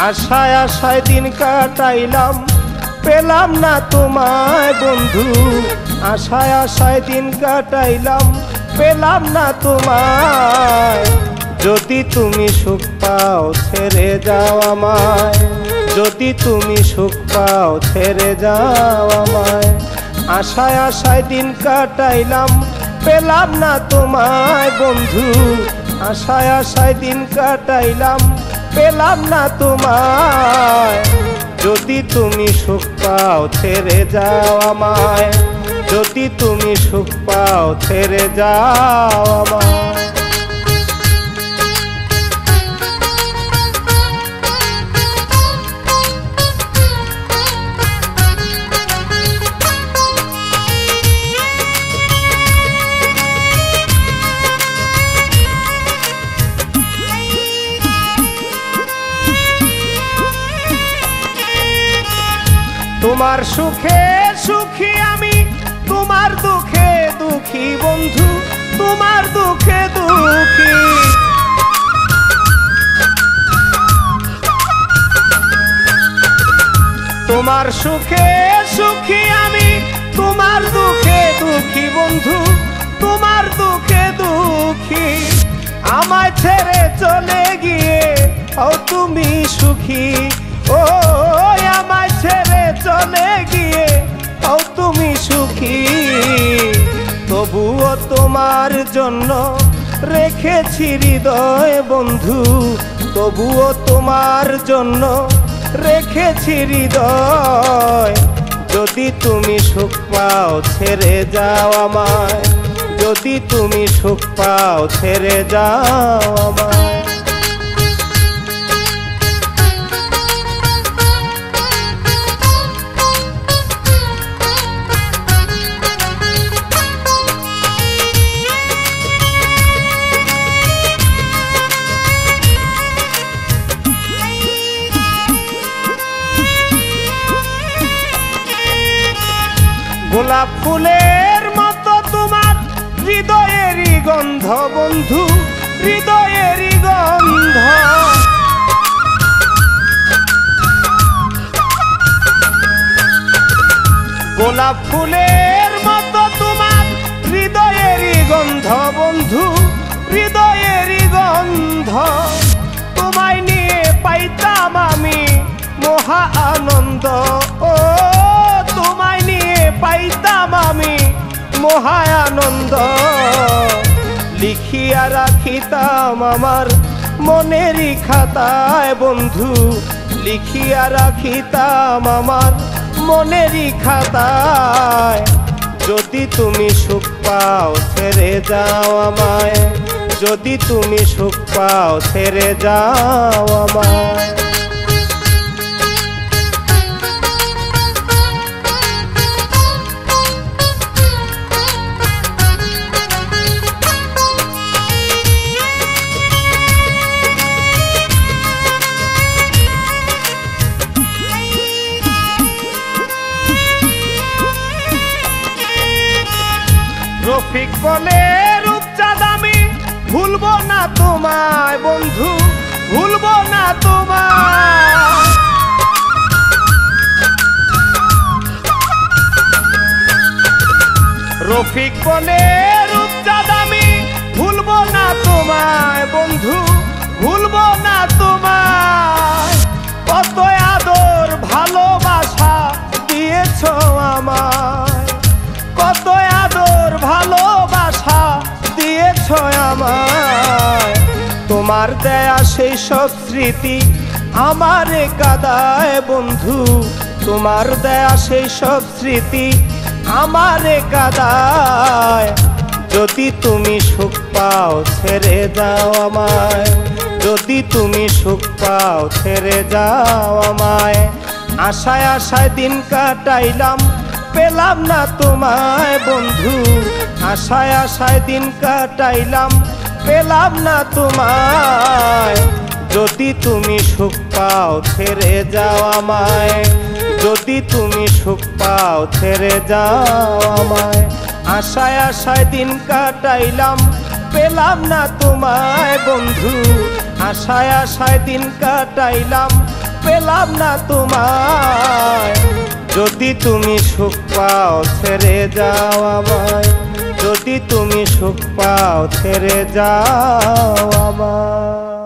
আশায় আশায় দিন কাটাইলাম, পেলাম না তোমায় বন্ধু। আশায় আশায় দিন কাটাইলাম, পেলাম না তোমায়। যদি তুমি সুখ পাও ছেড়ে যাও আমায়, যদি তুমি সুখ পাও ছেড়ে যাও আমায়। আশায় আশায় দিন কাটাইলাম, পেলাম না তোমায় বন্ধু। আশায় আশায় দিন কাটাইলাম, পেলাম না তোমায়। যদি তুমি সুখ পাও ছেড়ে যাও আমায়, যদি তুমি সুখ পাও ছেড়ে যাও আমায়। তোমার সুখে সুখী আমি, তোমার দুঃখে দুঃখী বন্ধু, তোমার দুঃখে দুঃখী। তোমার সুখে সুখী আমি, তোমার দুঃখে দুঃখী বন্ধু, তোমার দুঃখে দুঃখী। আমায় ছেড়ে চলে গিয়ে ও তুমি সুখী, ও আমায় ছেড়ে চলে গিয়ে ও তুমি সুখী। তবুও তোমার জন্য রেখেছি হৃদয় বন্ধু, তবুও তোমার জন্য রেখেছি হৃদয়। যদি তুমি সুখ পাও ছেড়ে যাও আমায়, যদি তুমি সুখ পাও ছেড়ে যাও আমায়। গোলাপ ফুলের মতো তোমার হৃদয়েরই গন্ধ বন্ধু, হৃদয়েরই গন্ধ। গোলাপ ফুলের মতো তোমার হৃদয়েরই গন্ধ বন্ধু, হৃদয়েরই গন্ধ। তোমায় নিয়ে পাইতাম আমি মহা আনন্দ, ও তোমায় নিয়ে পাইতাম আমি মহা আনন্দ। লিখিয়া রাখিতাম আমার মনেরই খাতায় বন্ধু, লিখিয়া রাখিতাম আমার মনেরই খাতায়। যদি তুমি সুখ পাও ছেড়ে যাও আমায়, যদি তুমি সুখ পাও ছেড়ে যাও আমায়। রফিক বলে রূপচাঁদ আমি ভুলবো না তোমায় বন্ধু, ভুলবো না তোমায়। রফিক বলে রূপচাঁদ আমি ভুলবো না তোমায় বন্ধু, ভুলবো না তোমায়। কত আদর ভালোবাসা দিয়েছ আমায়, কত আদর ভালোবাসা দিয়েছ আমায়। তোমার দেয়া সেই সব স্মৃতি আমারে কাঁদায় বন্ধু, তোমার দেয়া সেই সব স্মৃতি আমারে কাঁদায়। যদি তুমি সুখ পাও ছেড়ে যাও আমায়, যদি তুমি সুখ পাও ছেড়ে যাও আমায়। আশায় আশায় দিন কাটাইলাম, পেলাম না তোমায় বন্ধু। আশায় আশায় দিন কাটাইলাম, পেলাম না তোমায়। যদি তুমি সুখ পাও ছেড়ে যাও আমায়, যদি তুমি সুখ পাও ছেড়ে যাও আমায়। আশায় আশায় দিন কাটাইলাম, পেলাম না তোমায় বন্ধু। আশায় আশায় দিন কাটাইলাম, পেলাম না তোমায়। যদি তুমি সুখ পাও ছেড়ে যাও আমায়, যদি তুমি সুখ পাও ছেড়ে যাও আমায়।